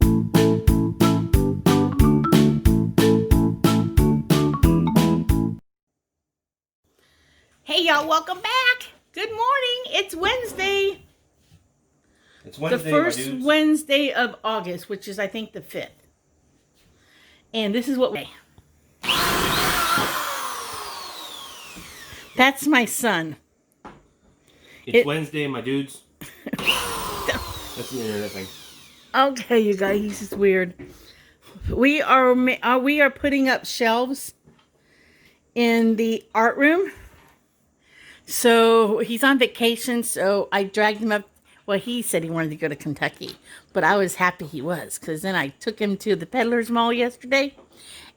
Hey y'all, welcome back. Good morning. It's Wednesday. It's Wednesday, the first Wednesday of August, which is I think the 5th. And this is what we... That's my son. It's Wednesday, my dudes. That's the internet thing. Okay, you guys, this is weird. We are putting up shelves in the art room. So he's on vacation, so I dragged him up. Well, he said he wanted to go to Kentucky, but I was happy he was, because then I took him to the Peddlers Mall yesterday,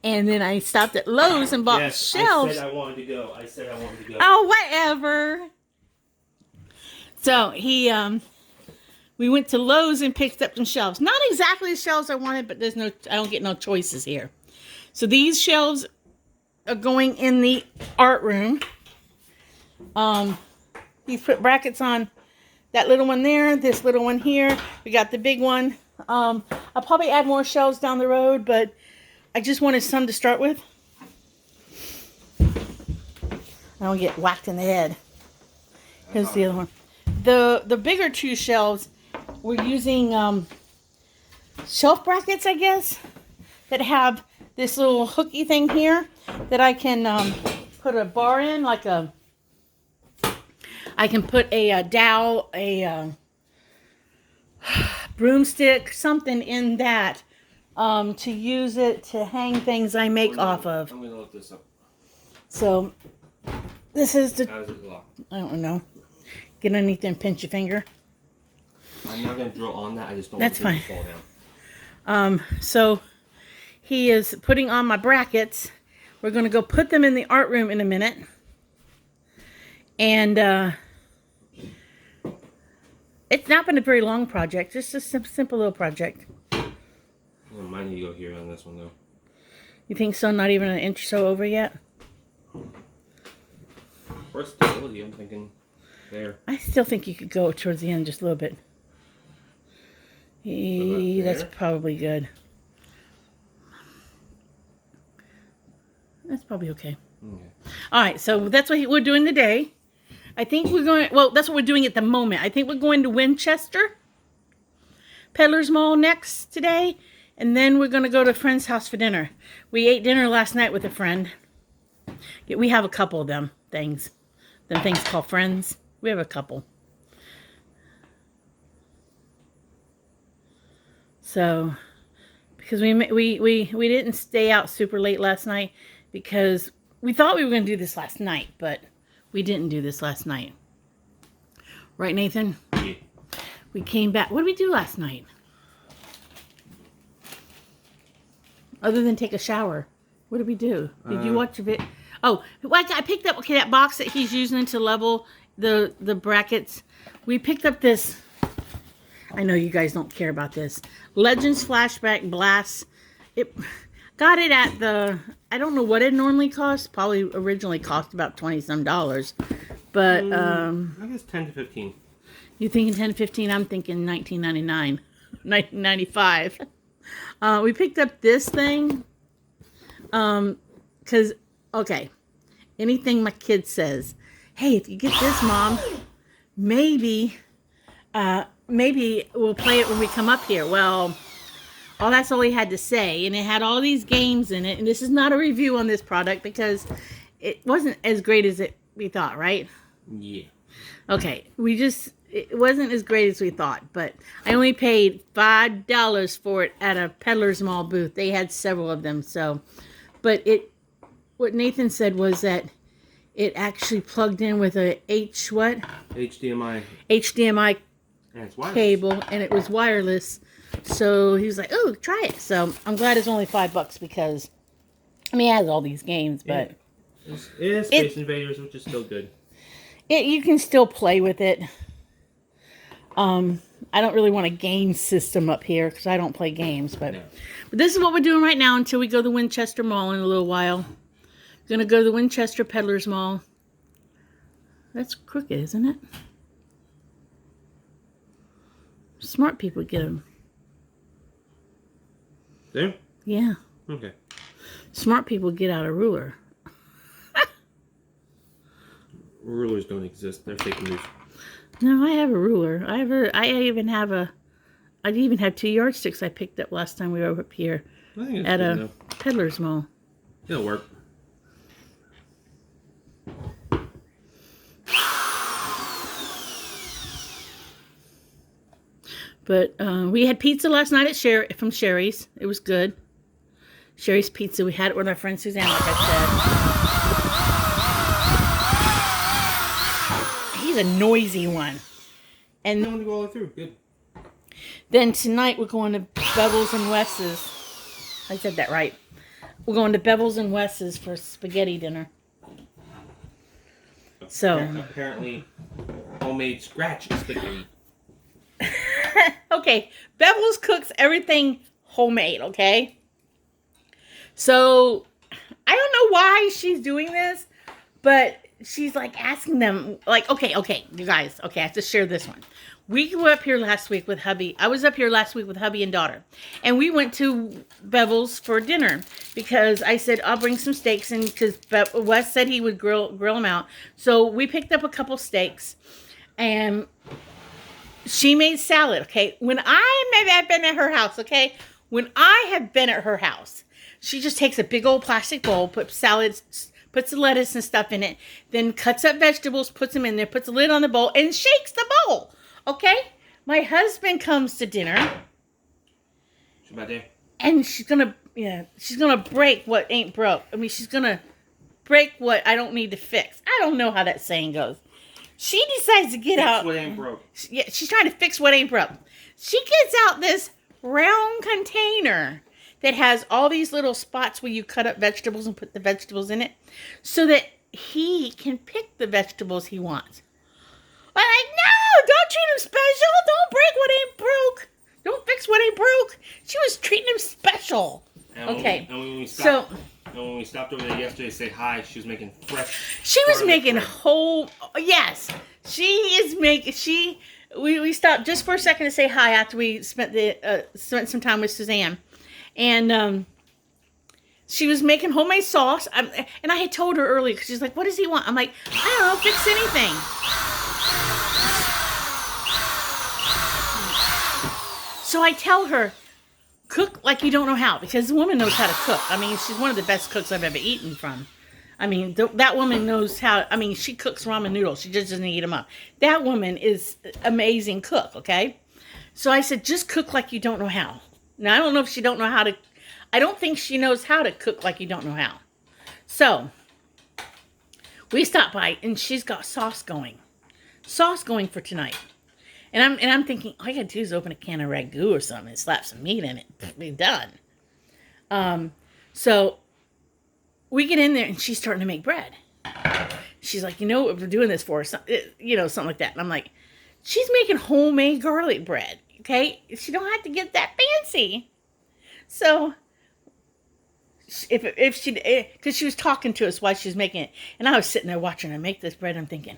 and then I stopped at Lowe's and bought shelves. I said I wanted to go. Oh, whatever. So we went to Lowe's and picked up some shelves. Not exactly the shelves I wanted, but I don't get no choices here. So these shelves are going in the art room. He's put brackets on that little one there, this little one here. We got the big one. I'll probably add more shelves down the road, but I just wanted some to start with. I don't get whacked in the head. Here's the other one. The bigger two shelves, we're using shelf brackets, I guess, that have this little hooky thing here that I can put a bar in, like I can put a dowel, a broomstick, something in that to use it to hang things I make off of. I'm going to look this up. So this is the... How does it lock? I don't know. Get underneath and pinch your finger. I'm not going to drill on that. I just don't want it to fall down. So he is putting on my brackets. We're going to go put them in the art room in a minute. And it's not been a very long project. Just a simple little project. Well, mine need to go here on this one, though. You think so? Not even an inch or so over yet? For stability, I'm thinking there. I still think you could go towards the end just a little bit. That's probably good. That's probably okay. All right, so that's what we're doing today. I think we're going... Well, that's what we're doing at the moment. I think we're going to Winchester Peddlers Mall next today. And then we're going to go to a friend's house for dinner. We ate dinner last night with a friend. We have a couple of them things. Them things called friends. We have a couple. So, because we didn't stay out super late last night because we thought we were going to do this last night, but we didn't do this last night. Right, Nathan? Yeah. We came back. What did we do last night? Other than take a shower. What did we do? Did you watch a bit? Oh, I picked up, that box that he's using to level the brackets. We picked up this. I know you guys don't care about this. Legends Flashback Blast. Got it at the... I don't know what it normally costs. Probably originally cost about $20-some. But, I guess 10 to 15. You thinking 10 to 15? I'm thinking 1999. 1995. We picked up this thing. Because, okay. Anything my kid says. Hey, if you get this, Mom, maybe we'll play it when we come up here. Well... that's all he had to say, and it had all these games in it, and this is not a review on this product because it wasn't as great as we thought, right? Yeah. Okay, it wasn't as great as we thought, but I only paid $5 for it at a Peddlers Mall booth. They had several of them, so, but what Nathan said was that it actually plugged in with a HDMI and it's wireless. cable, and it was wireless. So he was like, "Oh, try it." So I'm glad it's only $5 because, it has all these games, but it is Space Invaders, which is still good. You can still play with it. I don't really want a game system up here because I don't play games, but this is what we're doing right now until we go to the Winchester Mall in a little while. We're gonna go to the Winchester Peddlers Mall. That's crooked, isn't it? Smart people get them. There? Yeah. Okay. Smart people get out a ruler. Rulers don't exist. They're fake news. No, I have a ruler. I even have 2 yardsticks I picked up last time we were up here I think it's at good a enough. peddler's mall. It'll work. But we had pizza last night at from Sherry's. It was good. Sherry's Pizza. We had it with our friend Suzanne, like I said. He's a noisy one. And I want to go all the way through. Good. then tonight we're going to Bevel's and Wes's. I said that right. We're going to Bevel's and Wes's for spaghetti dinner. So apparently, homemade scratch spaghetti. okay, Bevel's cooks everything homemade, okay? So, I don't know why she's doing this, but she's like asking them, like, okay, you guys, okay, I have to share this one. We were up here last week with hubby. I was up here last week with hubby and daughter. And we went to Bevel's for dinner because I said, I'll bring some steaks in because Wes said he would grill them out. So we picked up a couple steaks and she made salad, okay? Maybe I've been at her house, okay? When I have been at her house, she just takes a big old plastic bowl, puts salads, puts the lettuce and stuff in it, then cuts up vegetables, puts them in there, puts a lid on the bowl, and shakes the bowl, okay? My husband comes to dinner, and she's gonna break what ain't broke. I mean, she's gonna break what I don't need to fix. I don't know how that saying goes. She decides to get out. Fix what ain't broke. Yeah, she's trying to fix what ain't broke. She gets out this round container that has all these little spots where you cut up vegetables and put the vegetables in it so that he can pick the vegetables he wants. I'm like, no, don't treat him special. Don't break what ain't broke. Don't fix what ain't broke. She was treating him special. And okay. When we stopped over there yesterday to say hi, she was making fresh. She was making whole. Yes, she is making. We stopped just for a second to say hi after we spent some time with Suzanne, and she was making homemade sauce. And I had told her earlier because she's like, "What does he want?" I'm like, "I don't know, fix anything." So I tell her, cook like you don't know how, because the woman knows how to cook. I mean, she's one of the best cooks I've ever eaten from. I mean, that woman knows how. I mean, she cooks ramen noodles. She just doesn't eat them up. That woman is amazing cook, okay? So I said, just cook like you don't know how. Now, I don't know if she don't know how to. I don't think she knows how to cook like you don't know how. So we stopped by, and she's got sauce going for tonight. And I'm thinking, all I gotta do is open a can of ragu or something and slap some meat in it. Be done. So we get in there and she's starting to make bread. She's like, you know what we're doing this for? Something like that. And I'm like, she's making homemade garlic bread. Okay, she don't have to get that fancy. So because she was talking to us while she was making it, and I was sitting there watching her make this bread. I'm thinking,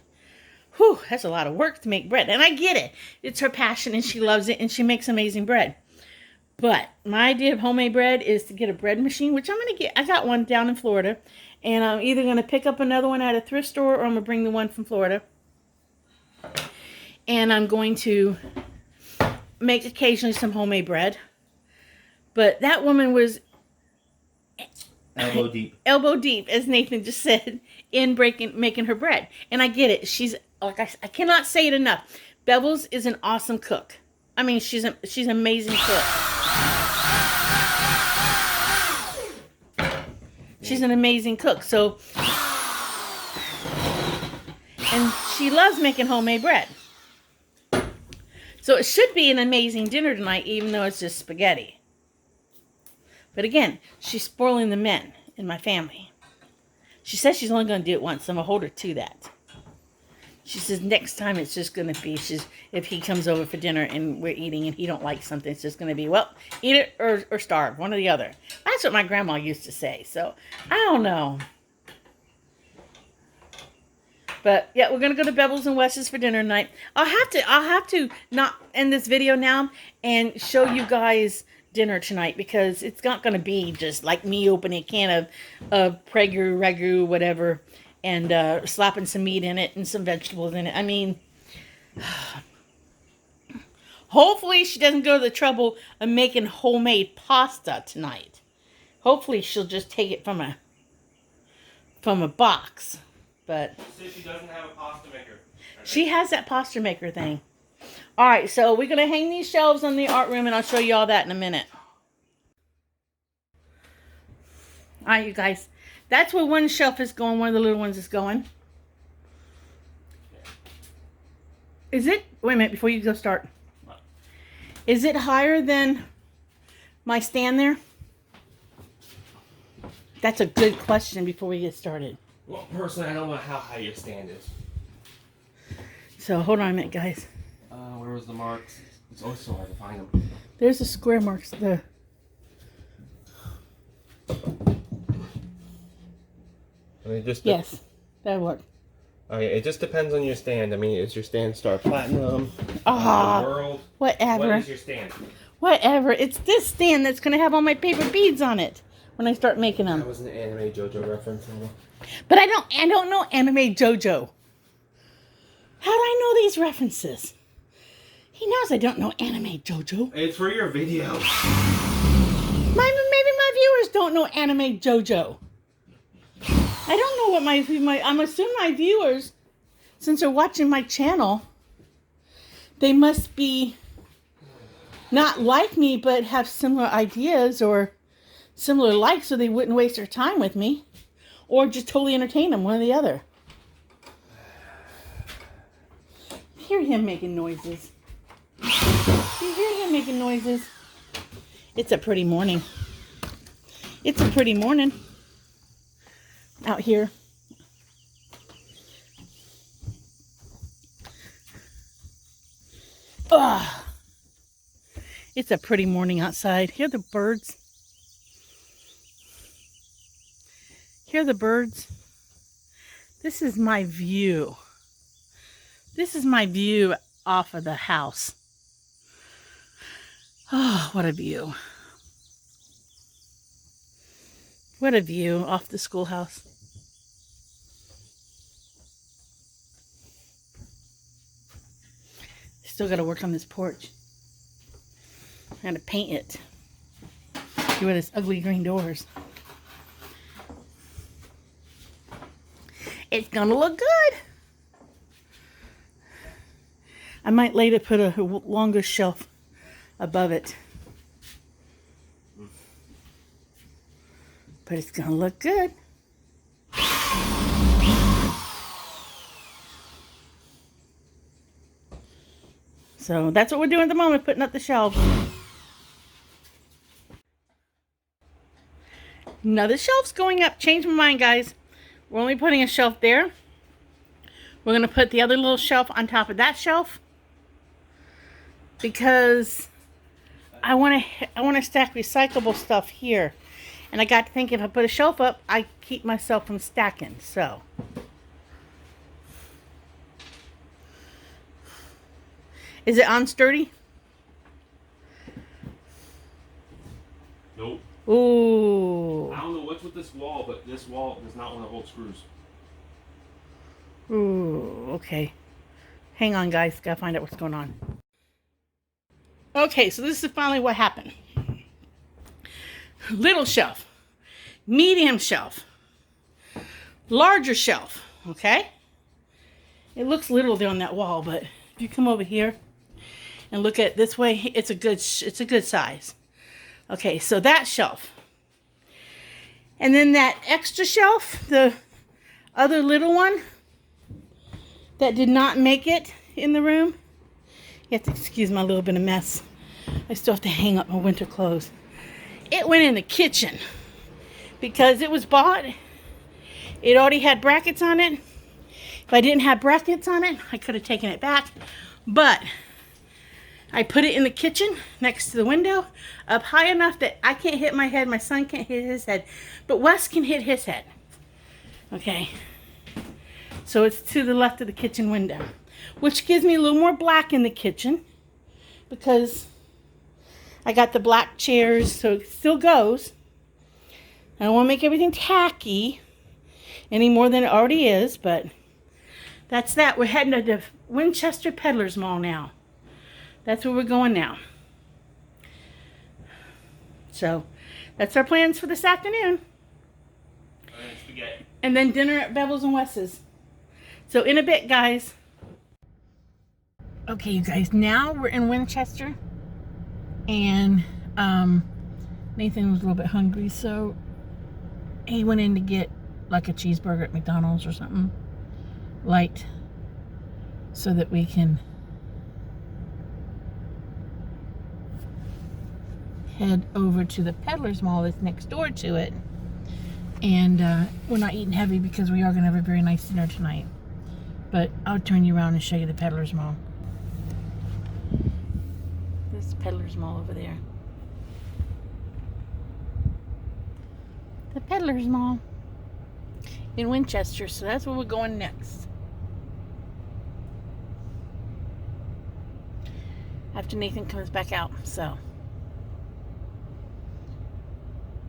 whew, that's a lot of work to make bread. And I get it. It's her passion and she loves it and she makes amazing bread. But my idea of homemade bread is to get a bread machine, which I'm going to get. I got one down in Florida. And I'm either going to pick up another one at a thrift store or I'm going to bring the one from Florida. And I'm going to make occasionally some homemade bread. But that woman was elbow deep, as Nathan just said, in making her bread. And I get it. She's like, I cannot say it enough. Bevel's is an awesome cook. I mean, she's an amazing cook. She's an amazing cook. So, and she loves making homemade bread. So it should be an amazing dinner tonight, even though it's just spaghetti. But again, she's spoiling the men in my family. She says she's only going to do it once, so I'm going to hold her to that. She says next time it's just going to be, if he comes over for dinner and we're eating and he don't like something, it's just going to be, well, eat it or starve, one or the other. That's what my grandma used to say, so I don't know. But yeah, we're going to go to Bevel's and Wes's for dinner tonight. I'll have to not end this video now and show you guys dinner tonight because it's not going to be just like me opening a can of Pregu, Ragu, whatever, and slapping some meat in it and some vegetables in it. I mean, hopefully she doesn't go to the trouble of making homemade pasta tonight. Hopefully she'll just take it from a box. But she says she doesn't have a pasta maker. She has that pasta maker thing. All right, so we're going to hang these shelves in the art room, and I'll show you all that in a minute. All right, you guys. That's where one shelf is going. One of the little ones is going. Is it? Wait a minute before you go start. Is it higher than my stand there? That's a good question before we get started. Well, personally, I don't know how high your stand is. So, hold on a minute, guys. Where was the marks? It's always so hard to find them. There's the square marks. Yes, that'll work. Okay, it just depends on your stand. I mean, is your stand Star Platinum? World? Whatever. What is your stand? Whatever. It's this stand that's going to have all my paper beads on it when I start making them. That was an anime JoJo reference. But I don't know anime JoJo. How do I know these references? He knows I don't know anime JoJo. It's for your video. Maybe my viewers don't know anime JoJo. I don't know what I'm assuming my viewers, since they're watching my channel, they must be not like me, but have similar ideas or similar likes, so they wouldn't waste their time with me, or just totally entertain them, one or the other. Hear him making noises. You hear him making noises. It's a pretty morning. It's a pretty morning out here. Ugh. It's a pretty morning outside. Hear the birds? Hear the birds? This is my view. This is my view off of the house. Oh, what a view. What a view off the schoolhouse. Still got to work on this porch. I got to paint it. See with its ugly green doors. It's gonna look good. I might later put a longer shelf above it. But it's gonna look good. So that's what we're doing at the moment, putting up the shelves. Another shelf's going up. Change my mind, guys. We're only putting a shelf there. We're going to put the other little shelf on top of that shelf. Because I want to stack recyclable stuff here. And I got to think if I put a shelf up, I keep myself from stacking. So. Is it on sturdy? Nope. Ooh. I don't know what's with this wall, but this wall does not want to hold screws. Ooh, okay. Hang on, guys. Gotta find out what's going on. Okay, so this is finally what happened. Little shelf. Medium shelf. Larger shelf. Okay? It looks little there on that wall, but if you come over here and look at it this way, it's a good size. Okay, so that shelf. And then that extra shelf, the other little one that did not make it in the room. You have to excuse my little bit of mess. I still have to hang up my winter clothes. It went in the kitchen because it was bought. It already had brackets on it. If I didn't have brackets on it, I could have taken it back. But I put it in the kitchen next to the window, up high enough that I can't hit my head, my son can't hit his head, but Wes can hit his head. Okay. So it's to the left of the kitchen window, which gives me a little more black in the kitchen because I got the black chairs, so it still goes. I don't want to make everything tacky any more than it already is, but that's that. We're heading to the Winchester Peddlers Mall now. That's where we're going now. So, that's our plans for this afternoon. Spaghetti. And then dinner at Bevel's and Wes's. So, in a bit, guys. Okay, you guys, now we're in Winchester. And Nathan was a little bit hungry, so he went in to get like a cheeseburger at McDonald's or something light so that we can head over to the Peddlers Mall that's next door to it. And we're not eating heavy because we are going to have a very nice dinner tonight. But I'll turn you around and show you the Peddlers Mall. This Peddlers Mall over there. The Peddlers Mall in Winchester, so that's where we're going next. After Nathan comes back out, so.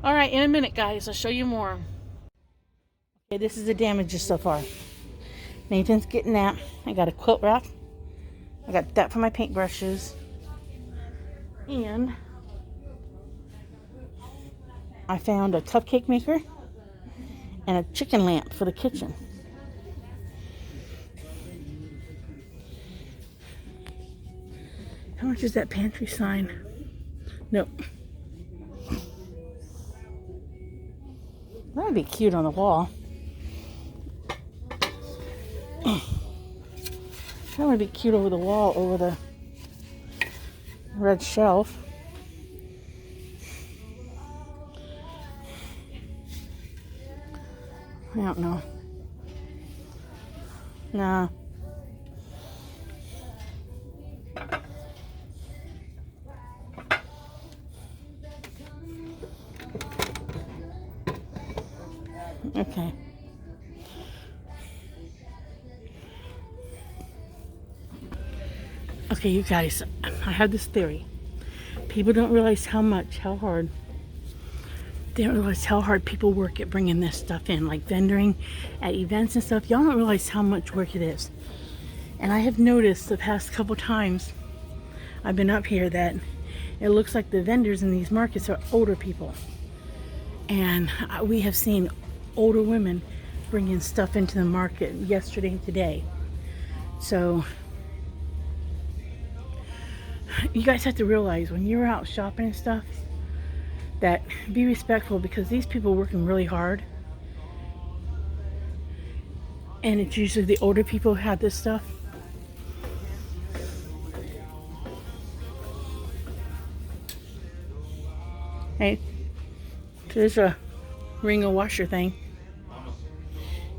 Alright, in a minute, guys, I'll show you more. Okay, this is the damages so far. Nathan's getting that. I got a quilt wrap. I got that for my paintbrushes. And I found a cupcake maker and a chicken lamp for the kitchen. How much is that pantry sign? Nope. That would be cute on the wall. That would be cute over the wall, over the red shelf. I don't know. Nah. Okay. Okay, you guys, I have this theory. People don't realize how hard, they don't realize how hard people work at bringing this stuff in, like vendoring at events and stuff. Y'all don't realize how much work it is. And I have noticed the past couple times I've been up here that it looks like the vendors in these markets are older people. And we have seen older women bringing stuff into the market yesterday and today. So you guys have to realize when you're out shopping and stuff that be respectful, because these people are working really hard, and it's usually the older people who have this stuff. Hey, there's a ring of washer thing.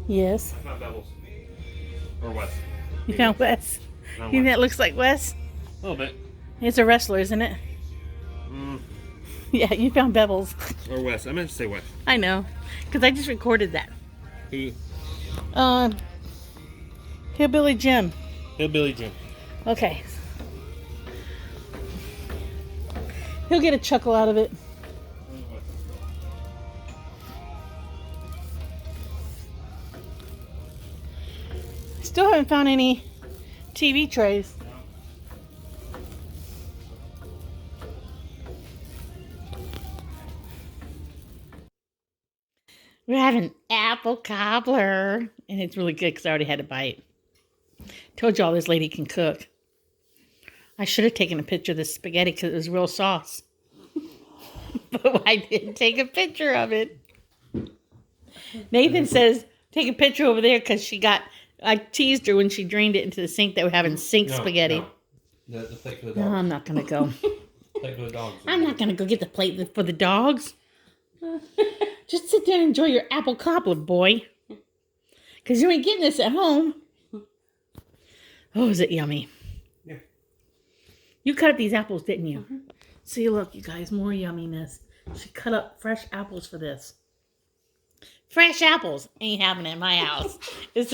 Yes. Not Bevel's. Or Wes. You found Wes? You think that looks like Wes? A little bit. It's a wrestler, isn't it? Yeah, you found Bevel's. Or Wes. I meant to say Wes. I know, because I just recorded that. Who? Hillbilly Jim. Hillbilly Jim. Okay. He'll get a chuckle out of it. Still haven't found any TV trays. We're having apple cobbler, and it's really good because I already had a bite. Told y'all this lady can cook. I should have taken a picture of this spaghetti because it was real sauce. But I didn't take a picture of it. Nathan says, take a picture over there because I teased her when she drained it into the sink that we're having sink spaghetti. No. The plate for the dogs. No, I'm not going to go. Plate for the dogs. I'm not going to go get the plate for the dogs. Just sit there and enjoy your apple cobbler, boy. Because you ain't getting this at home. Oh, is it yummy? Yeah. You cut up these apples, didn't you? Mm-hmm. See, look, you guys, more yumminess. She cut up fresh apples for this. Fresh apples ain't happening in my house. There's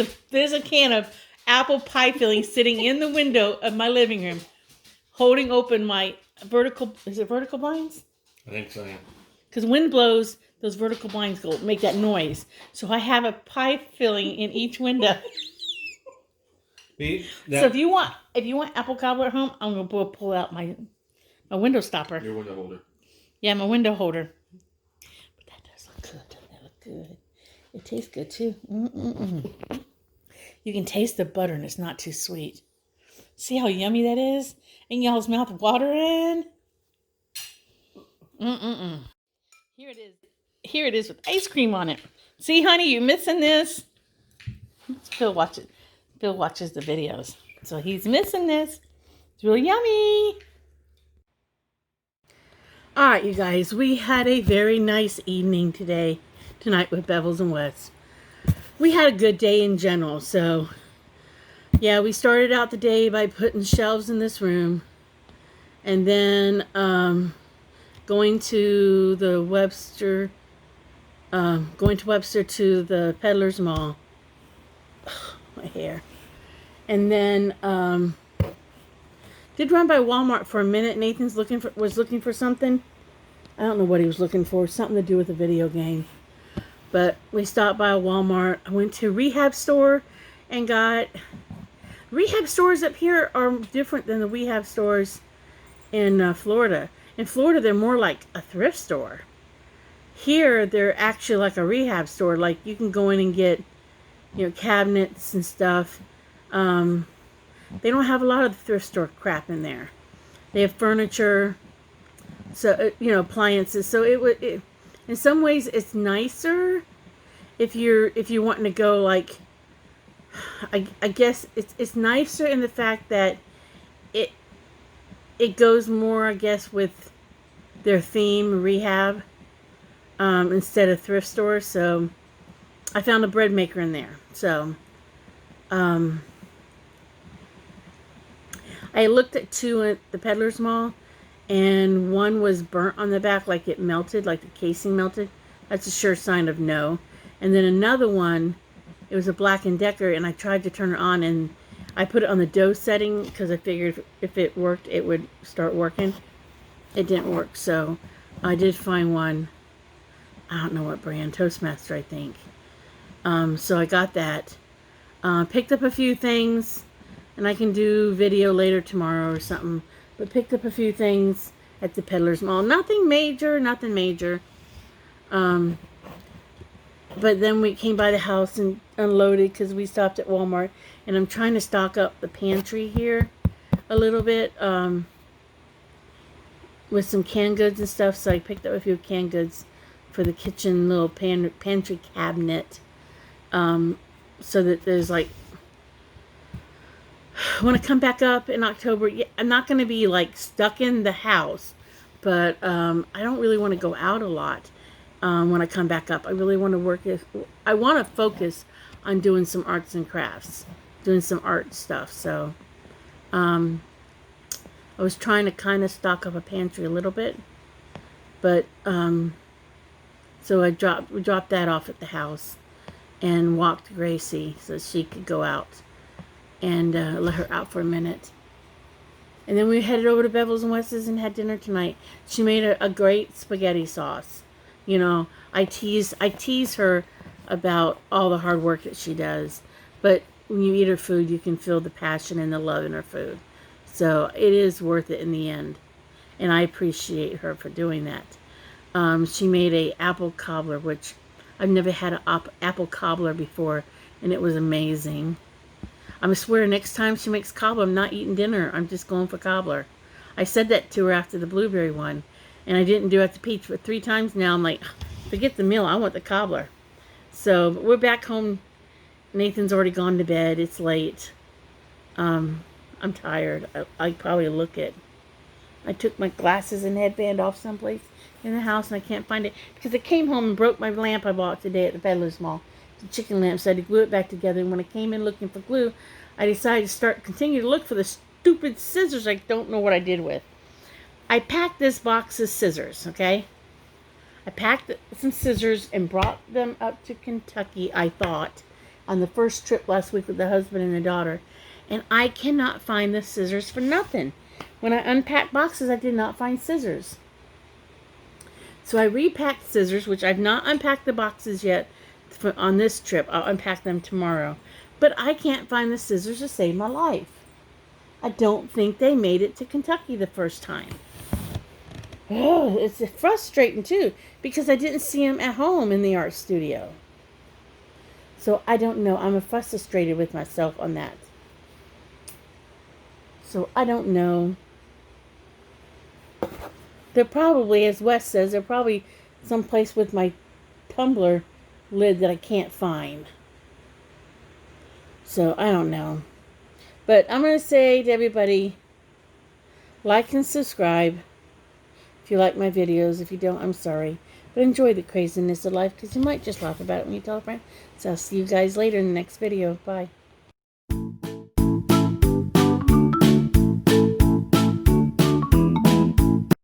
a can of apple pie filling sitting in the window of my living room, holding open my is it vertical blinds? I think so, yeah. Because wind blows, those vertical blinds go make that noise. So I have a pipe filling in each window. So if you want apple cobbler at home, I'm gonna pull out my window stopper. Your window holder. Yeah, my window holder. But that does look good. Doesn't it look good? It tastes good too. Mm-mm-mm. You can taste the butter and it's not too sweet. See how yummy that is? In y'all's mouth watering. Mm-mm-mm. Here it is. Here it is with ice cream on it. See, honey, you missing this? Phil watches the videos. So he's missing this. It's really yummy. All right, you guys. We had a very nice evening tonight with Bevels and Wes. We had a good day in general. So, yeah, we started out the day by putting shelves in this room. And then going to Webster to the Peddlers Mall. My hair. And then did run by Walmart for a minute. Nathan's was looking for something. I don't know what he was looking for. Something to do with a video game. But we stopped by a Walmart. I went to a rehab store and got... Rehab stores up here are different than the rehab stores in Florida. In Florida, they're more like a thrift store. Here, they're actually like a rehab store. Like, you can go in and get, cabinets and stuff. They don't have a lot of the thrift store crap in there. They have furniture, so appliances. So in some ways, it's nicer if you're wanting to go like. I guess it's nicer in the fact that it goes more, I guess, with their theme, rehab, instead of thrift stores. So I found a bread maker in there. So I looked at two at the Peddlers Mall, and one was burnt on the back, like it melted, like the casing melted. That's a sure sign of no. And then another one, it was a Black & Decker, and I tried to turn it on, and I put it on the dough setting because I figured if it worked, it would start working. It didn't work, so I did find one. I don't know what brand, Toastmaster, I think. So I got that. Picked up a few things, and I can do video later tomorrow or something. But picked up a few things at the Peddlers Mall. Nothing major. But then we came by the house and unloaded because we stopped at Walmart. And I'm trying to stock up the pantry here a little bit with some canned goods and stuff. So I picked up a few canned goods for the kitchen little pantry cabinet. So that there's like... When I come back up in October, I'm not going to be like stuck in the house. But I don't really want to go out a lot. When I come back up, I really want to I want to focus on doing some arts and crafts, doing some art stuff. So, I was trying to kind of stock up a pantry a little bit, but so we dropped that off at the house, and walked Gracie so she could go out, and let her out for a minute. And then we headed over to Bevels and Wes's and had dinner tonight. She made a great spaghetti sauce. I tease her about all the hard work that she does. But when you eat her food, you can feel the passion and the love in her food. So it is worth it in the end. And I appreciate her for doing that. She made a apple cobbler, which I've never had an apple cobbler before. And it was amazing. I swear next time she makes cobbler, I'm not eating dinner. I'm just going for cobbler. I said that to her after the blueberry one. And I didn't do it at the peach, but 3 times now I'm like, forget the meal, I want the cobbler. So, but we're back home. Nathan's already gone to bed. It's late. I'm tired. I probably look it. I took my glasses and headband off someplace in the house, and I can't find it. Because I came home and broke my lamp I bought today at the Peddlers Mall. The chicken lamp, so I had to glue it back together. And when I came in looking for glue, I decided to continue to look for the stupid scissors I don't know what I did with. I packed this box of scissors, okay? I packed some scissors and brought them up to Kentucky, I thought, on the first trip last week with the husband and the daughter. And I cannot find the scissors for nothing. when I unpacked boxes, I did not find scissors. So I repacked scissors, which I've not unpacked the boxes yet on this trip. I'll unpack them tomorrow. But I can't find the scissors to save my life. I don't think they made it to Kentucky the first time. Oh, it's frustrating too, because I didn't see them at home in the art studio. So I don't know. I'm frustrated with myself on that. So I don't know. They're probably, as Wes says, they're probably someplace with my tumbler lid that I can't find. So I don't know. But I'm going to say to everybody, like and subscribe if you like my videos. If you don't, I'm sorry. But enjoy the craziness of life, because you might just laugh about it when you tell a friend. So I'll see you guys later in the next video. Bye.